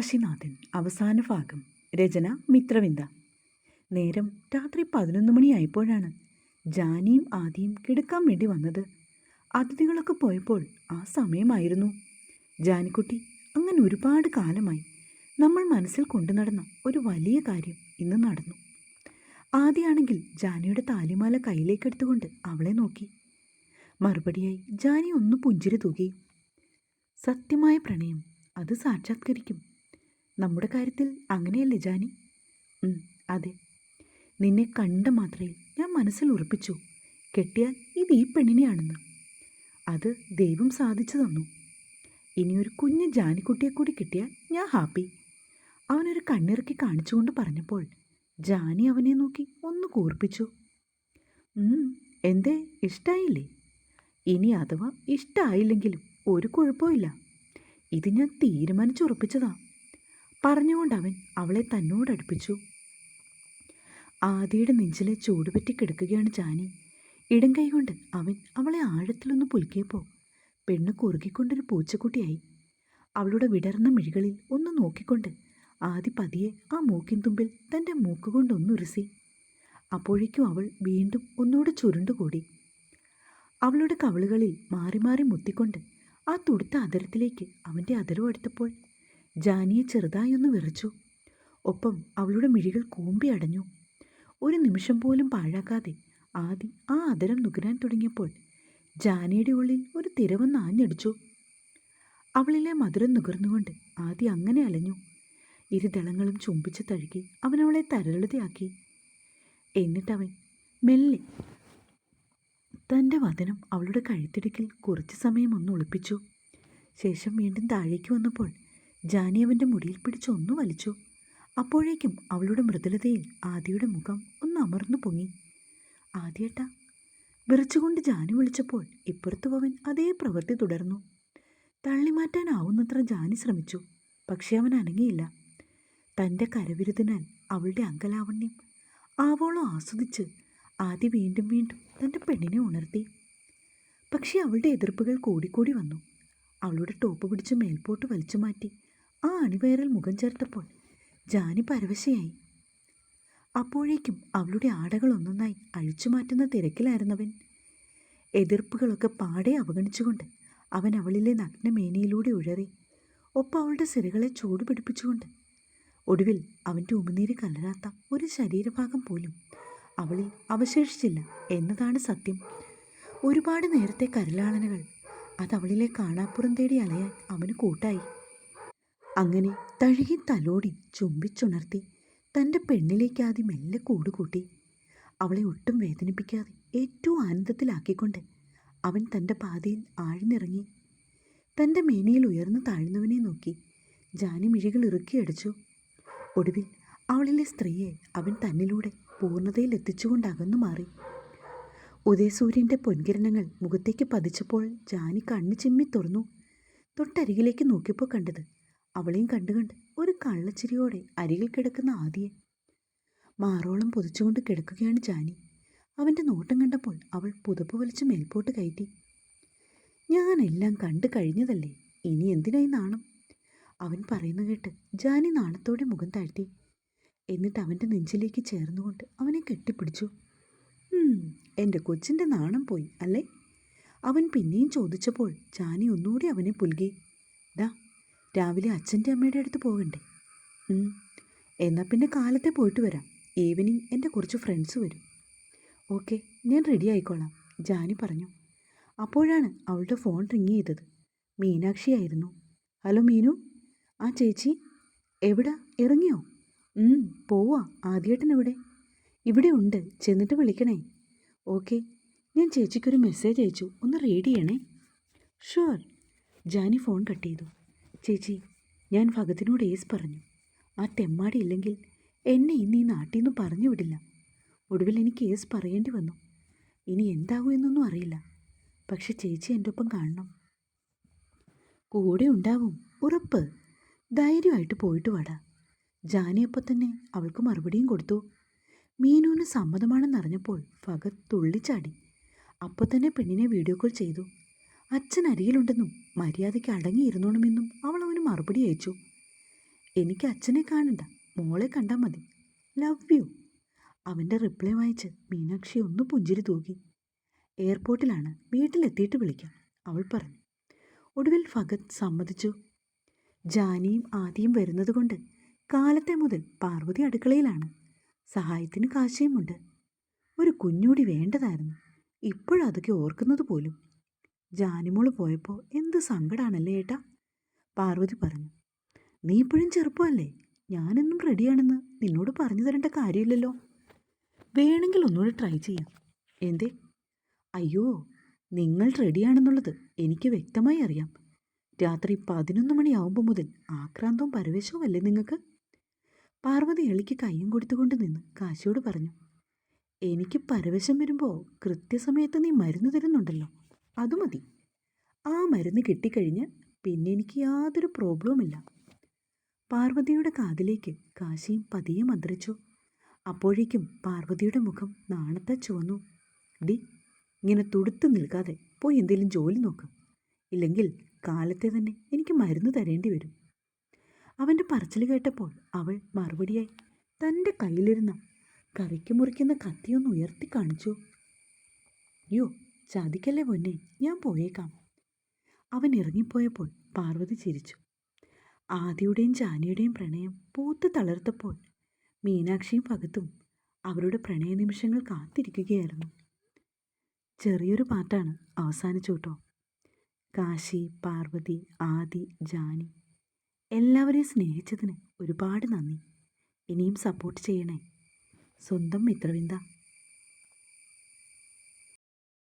കാശിനാഥൻ അവസാന ഭാഗം. രചന മിത്രവിന്ദ. നേരം രാത്രി 11 മണിയായപ്പോഴാണ് ജാനിയും ആദിയും കിടക്കാൻ വേണ്ടി വന്നത്. അതിഥികളൊക്കെ പോയപ്പോൾ ആ സമയമായിരുന്നു. ജാനിക്കുട്ടി, അങ്ങനെ ഒരുപാട് കാലമായി നമ്മൾ മനസ്സിൽ കൊണ്ടു നടന്ന ഒരു വലിയ കാര്യം ഇന്ന് നടന്നു. ആദിയാണെങ്കിൽ ജാനിയുടെ താലിമാല കയ്യിലേക്കെടുത്തുകൊണ്ട് അവളെ നോക്കി. മറുപടിയായി ജാനി ഒന്ന് പുഞ്ചിരി തൂകി. സത്യമായ പ്രണയം അത് സാക്ഷാത്കരിക്കും. നമ്മുടെ കാര്യത്തിൽ അങ്ങനെയല്ലേ ജാനി? അതെ. നിന്നെ കണ്ട മാത്രയിൽ ഞാൻ മനസ്സിൽ ഉറപ്പിച്ചു, കെട്ടിയാൽ ഇത് ഈ പെണ്ണിനെയാണെന്ന്. അത് ദൈവം സാധിച്ചു തന്നു. ഇനിയൊരു കുഞ്ഞ് ജാനിക്കുട്ടിയെ കൂടി കിട്ടിയാൽ ഞാൻ ഹാപ്പി. അവനൊരു കണ്ണിറക്കി കാണിച്ചുകൊണ്ട് പറഞ്ഞപ്പോൾ ജാനി അവനെ നോക്കി ഒന്ന് കൂർപ്പിച്ചു. എന്തേ, ഇഷ്ടായില്ലേ? ഇനി അഥവാ ഇഷ്ടമായില്ലെങ്കിലും ഒരു കുഴപ്പമില്ല. ഇത് ഞാൻ തീരുമാനിച്ചുറപ്പിച്ചതാ, പറഞ്ഞുകൊണ്ട് അവൻ അവളെ തന്നോടടുപ്പിച്ചു. ആദിയുടെ നെഞ്ചിലെ ചൂടുപറ്റി കിടക്കുകയാണ് ജാനി. ഇടം കൈകൊണ്ട് അവൻ അവളെ ആഴത്തിലൊന്ന് പുലുക്കിയപ്പോൾ പെണ്ണ് കുറുകിക്കൊണ്ടൊരു പൂച്ചക്കുട്ടിയായി. അവളുടെ വിടർന്ന മിഴികളിൽ ഒന്ന് നോക്കിക്കൊണ്ട് ആദി പതിയെ ആ മൂക്കിൻ തുമ്പിൽ തൻ്റെ മൂക്കുകൊണ്ടൊന്നുരസി. അപ്പോഴേക്കും അവൾ വീണ്ടും ഒന്നുകൂടെ ചുരുണ്ടുകൂടി. അവളുടെ കവിളുകളിൽ മാറി മാറി മുത്തിക്കൊണ്ട് ആ തുടുത്ത അതരത്തിലേക്ക് അവൻ്റെ അതരം എടുത്തപ്പോൾ ജാനിയെ ചെറുതായൊന്ന് വിറച്ചു. ഒപ്പം അവളുടെ മിഴികൾ കൂമ്പി അടഞ്ഞു. ഒരു നിമിഷം പോലും പാഴാക്കാതെ ആദി ആ അതരം നുകരാൻ തുടങ്ങിയപ്പോൾ ജാനിയുടെ ഉള്ളിൽ ഒരു തിരവന്ന് ആഞ്ഞടിച്ചു. അവളിലെ മധുരം നുകർന്നുകൊണ്ട് ആദി അങ്ങനെ അലഞ്ഞു. ഇരുദളങ്ങളും ചുംബിച്ച് തഴുകി അവനവളെ തരളിതയാക്കി. എന്നിട്ടവൻ മെല്ലെ തൻ്റെ വദനം അവളുടെ കഴുത്തിടുക്കിൽ കുറച്ചു സമയം ഒന്ന് ഒളിപ്പിച്ചു. ശേഷം വീണ്ടും താഴേക്ക് വന്നപ്പോൾ ജാനി അവൻ്റെ മുടിയിൽ പിടിച്ച് ഒന്ന് വലിച്ചു. അപ്പോഴേക്കും അവളുടെ മൃദുലതയിൽ ആദിയുടെ മുഖം ഒന്ന് അമർന്നു പൊങ്ങി. ആദിയേട്ടാ, വിറച്ചുകൊണ്ട് ജാനി വിളിച്ചപ്പോൾ ഇപ്പുറത്തു അവൻ അതേ പ്രവൃത്തി തുടർന്നു. തള്ളിമാറ്റാനാവുന്നത്ര ജാനി ശ്രമിച്ചു, പക്ഷേ അവൻ അനങ്ങിയില്ല. തൻ്റെ കരവിരുതിനാൽ അവളുടെ അങ്കലാവണ്യം ആവോളം ആസ്വദിച്ച് ആദി വീണ്ടും വീണ്ടും തൻ്റെ പെണ്ണിനെ ഉണർത്തി. പക്ഷേ അവളുടെ എതിർപ്പുകൾ കൂടിക്കൂടി വന്നു. അവളുടെ ടോപ്പ് പിടിച്ച് മേൽപോട്ട് വലിച്ചു മാറ്റി ആ അണിവയറിൽ മുഖം ചേർത്തപ്പോൾ ജാനി പരവശയായി. അപ്പോഴേക്കും അവളുടെ ആടകൾ ഒന്നൊന്നായി അഴിച്ചു മാറ്റുന്ന തിരക്കിലായിരുന്നവൻ. എതിർപ്പുകളൊക്കെ പാടെ അവഗണിച്ചുകൊണ്ട് അവൻ അവളിലെ നഗ്നമേനിയിലൂടെ ഉഴറി. ഒപ്പം അവളുടെ സിരകളെ ചൂട് പിടിപ്പിച്ചുകൊണ്ട്. ഒടുവിൽ അവൻ്റെ ഉമിനീര് കലരാത്ത ഒരു ശരീരഭാഗം പോലും അവളിൽ അവശേഷിച്ചില്ല എന്നതാണ് സത്യം. ഒരുപാട് നേരത്തെ കരലാളനകൾ അതവളിലെ കാണാപ്പുറം തേടി അലയാൻ അവന് കൂട്ടായി. അങ്ങനെ തഴുകി തലോടി ചുംബിച്ചുണർത്തി തൻ്റെ പെണ്ണിലേക്ക് ആദ്യം മെല്ലെ കൂടുകൂട്ടി. അവളെ ഒട്ടും വേദനിപ്പിക്കാതെ ഏറ്റവും ആനന്ദത്തിലാക്കിക്കൊണ്ട് അവൻ തൻ്റെ പാതയിൽ ആഴ്ന്നിറങ്ങി. തൻ്റെ മേനിയിൽ ഉയർന്നു താഴ്ന്നവനെ നോക്കി ജാനി മിഴികൾ ഇറുക്കിയടിച്ചു. ഒടുവിൽ അവളിലെ സ്ത്രീയെ അവൻ തന്നിലൂടെ പൂർണ്ണതയിൽ എത്തിച്ചുകൊണ്ട് അകന്നു മാറി. ഉദയസൂര്യൻ്റെ പൊൻകിരണങ്ങൾ മുഖത്തേക്ക് പതിച്ചപ്പോൾ ജാനി കണ്ണു ചിമ്മി തുറന്നു. തൊട്ടരികിലേക്ക് നോക്കിയപ്പോൾ കണ്ടത് അവളെയും കണ്ടുകണ്ട് ഒരു കള്ളച്ചിരിയോടെ അരികിൽ കിടക്കുന്ന ആദിയെ. മാറോളം പൊതിച്ചുകൊണ്ട് കിടക്കുകയാണ് ജാനി. അവൻ്റെ നോട്ടം കണ്ടപ്പോൾ അവൾ പുതപ്പ് വലിച്ച് മേൽപോട്ട് കയറ്റി. ഞാനെല്ലാം കണ്ടു കഴിഞ്ഞതല്ലേ, ഇനി എന്തിനായി നാണം? അവൻ പറയുന്ന കേട്ട് ജാനി നാണത്തോടെ മുഖം താഴ്ത്തി. എന്നിട്ട് അവൻ്റെ നെഞ്ചിലേക്ക് ചേർന്നുകൊണ്ട് അവനെ കെട്ടിപ്പിടിച്ചു. എൻ്റെ കൊച്ചിൻ്റെ നാണം പോയി അല്ലേ? അവൻ പിന്നെയും ചോദിച്ചപ്പോൾ ജാനി ഒന്നുകൂടി അവനെ പുൽകി. രാവിലെ അച്ഛൻ്റെ അമ്മയുടെ അടുത്ത് പോകണ്ടേ? എന്നാൽ പിന്നെ കാലത്തെ പോയിട്ട് വരാം. ഈവനിങ് എൻ്റെ കുറച്ച് ഫ്രണ്ട്സ് വരും. ഓക്കെ, ഞാൻ റെഡി ആയിക്കോളാം, ജാനി പറഞ്ഞു. അപ്പോഴാണ് അവളുടെ ഫോൺ റിങ് ചെയ്തത്. മീനാക്ഷിയായിരുന്നു. ഹലോ മീനു. ആ ചേച്ചി എവിടാ, ഇറങ്ങിയോ? പോവാ. ആദ്യേട്ടൻ എവിടെ? ഇവിടെ ഉണ്ട്, ചെന്നിട്ട് വിളിക്കണേ. ഓക്കെ, ഞാൻ ചേച്ചിക്കൊരു മെസ്സേജ് അയച്ചു, ഒന്ന് റീഡ് ചെയ്യണേ. ഷുവർ. ജാനി ഫോൺ കട്ട് ചെയ്തു. ചേച്ചി, ഞാൻ ഭഗത്തിനോട് ഏസ് പറഞ്ഞു. ആ തെമ്മാടി ഇല്ലെങ്കിൽ എന്നെ ഇന്ന് ഈ നാട്ടിൽ നിന്ന് പറഞ്ഞു വിടില്ല. ഒടുവിൽ എനിക്ക് ഏസ് പറയേണ്ടി വന്നു. ഇനി എന്താകും എന്നൊന്നും അറിയില്ല. പക്ഷെ ചേച്ചി എൻ്റെ ഒപ്പം കാണണം. കൂടെ ഉണ്ടാവും, ഉറപ്പ്. ധൈര്യമായിട്ട് പോയിട്ട് വാടാ. ജാനി അപ്പോൾ തന്നെ അവൾക്ക് മറുപടിയും കൊടുത്തു. മീനുവിന് സമ്മതമാണെന്നറിഞ്ഞപ്പോൾ ഭഗത് തുള്ളിച്ചാടി. അപ്പോൾ തന്നെ പെണ്ണിനെ വീഡിയോ കോൾ ചെയ്തു. അച്ഛൻ അരികിലുണ്ടെന്നും മര്യാദയ്ക്ക് അടങ്ങിയിരുന്നോണമെന്നും അവൾ അവന് മറുപടി അയച്ചു. എനിക്ക് അച്ഛനെ കാണണ്ട, മോളെ കണ്ടാൽ മതി. Love you. അവൻ്റെ റിപ്ലൈ വായിച്ച് മീനാക്ഷി ഒന്ന് പുഞ്ചിരി തൂകി. എയർപോർട്ടിലാണ്, വീട്ടിലെത്തിയിട്ട് വിളിക്കാം, അവൾ പറഞ്ഞു. ഒടുവിൽ ഫഗത് സമ്മതിച്ചു. ജാനിയും ആദിയും വരുന്നതുകൊണ്ട് കാലത്തെ മുതൽ പാർവതി അടുക്കളയിലാണ്. സഹായത്തിന് കാശിയുമുണ്ട്. ഒരു കുഞ്ഞൂടി വേണ്ടതായിരുന്നു. ഇപ്പോഴതൊക്കെ ഓർക്കുന്നത് പോലും. ജാനിമോള് പോയപ്പോൾ എന്ത് സങ്കടാണല്ലേ ഏട്ടാ, പാർവതി പറഞ്ഞു. നീ ഇപ്പോഴും ചെറുപ്പമല്ലേ, ഞാനെന്നും റെഡിയാണെന്ന് നിന്നോട് പറഞ്ഞു തരേണ്ട കാര്യമില്ലല്ലോ. വേണമെങ്കിൽ ഒന്നുകൂടി ട്രൈ ചെയ്യാം. എന്തേ? അയ്യോ, നിങ്ങൾ റെഡിയാണെന്നുള്ളത് എനിക്ക് വ്യക്തമായി അറിയാം. രാത്രി 11 മണിയാവുമ്പോൾ മുതൽ ആക്രാന്തവും പരവേശവും അല്ലേ നിങ്ങൾക്ക്? പാർവതി എളിക്ക് കയ്യും കൊടുത്തുകൊണ്ട് നിന്ന് കാശിയോട് പറഞ്ഞു. എനിക്ക് പരവശം വരുമ്പോൾ കൃത്യസമയത്ത് നീ മരുന്ന് തരുന്നുണ്ടല്ലോ, അത് മതി. ആ മരുന്ന് കിട്ടിക്കഴിഞ്ഞ് പിന്നെ എനിക്ക് യാതൊരു പ്രോബ്ലവുമില്ല. പാർവതിയുടെ കാതിലേക്ക് കാശിയും പതിയെ മന്ത്രിച്ചു. അപ്പോഴേക്കും പാർവതിയുടെ മുഖം നാണത്താൽ ചുവന്നു. ഡി, ഇങ്ങനെ തുടുത്തു നിൽക്കാതെ പോയി എന്തെങ്കിലും ജോലി നോക്ക്, ഇല്ലെങ്കിൽ കാലത്തെ തന്നെ എനിക്ക് മരുന്ന് തരേണ്ടി വരും. അവൻ്റെ പറച്ചിൽ കേട്ടപ്പോൾ അവൾ മറുപടിയായി തൻ്റെ കയ്യിലിരുന്ന കറിക്ക് മുറിക്കുന്ന കത്തിയൊന്ന് ഉയർത്തി കാണിച്ചു. യോ, ചതിക്കല്ലേ പൊന്നെ, ഞാൻ പോയേക്കാം. അവൻ ഇറങ്ങിപ്പോയപ്പോൾ പാർവതി ചിരിച്ചു. ആദിയുടെയും ജാനിയുടെയും പ്രണയം പൂത്ത് തളർത്തപ്പോൾ മീനാക്ഷിയും ഭഗത്തും അവരുടെ പ്രണയ നിമിഷങ്ങൾ കാത്തിരിക്കുകയായിരുന്നു. ചെറിയൊരു പാട്ടാണ് അവസാനിച്ചു കേട്ടോ. കാശി, പാർവതി, ആദി, ജാനി എല്ലാവരെയും സ്നേഹിച്ചതിന് ഒരുപാട് നന്ദി. ഇനിയും സപ്പോർട്ട് ചെയ്യണേ. സ്വന്തം മിത്രവിന്ദ.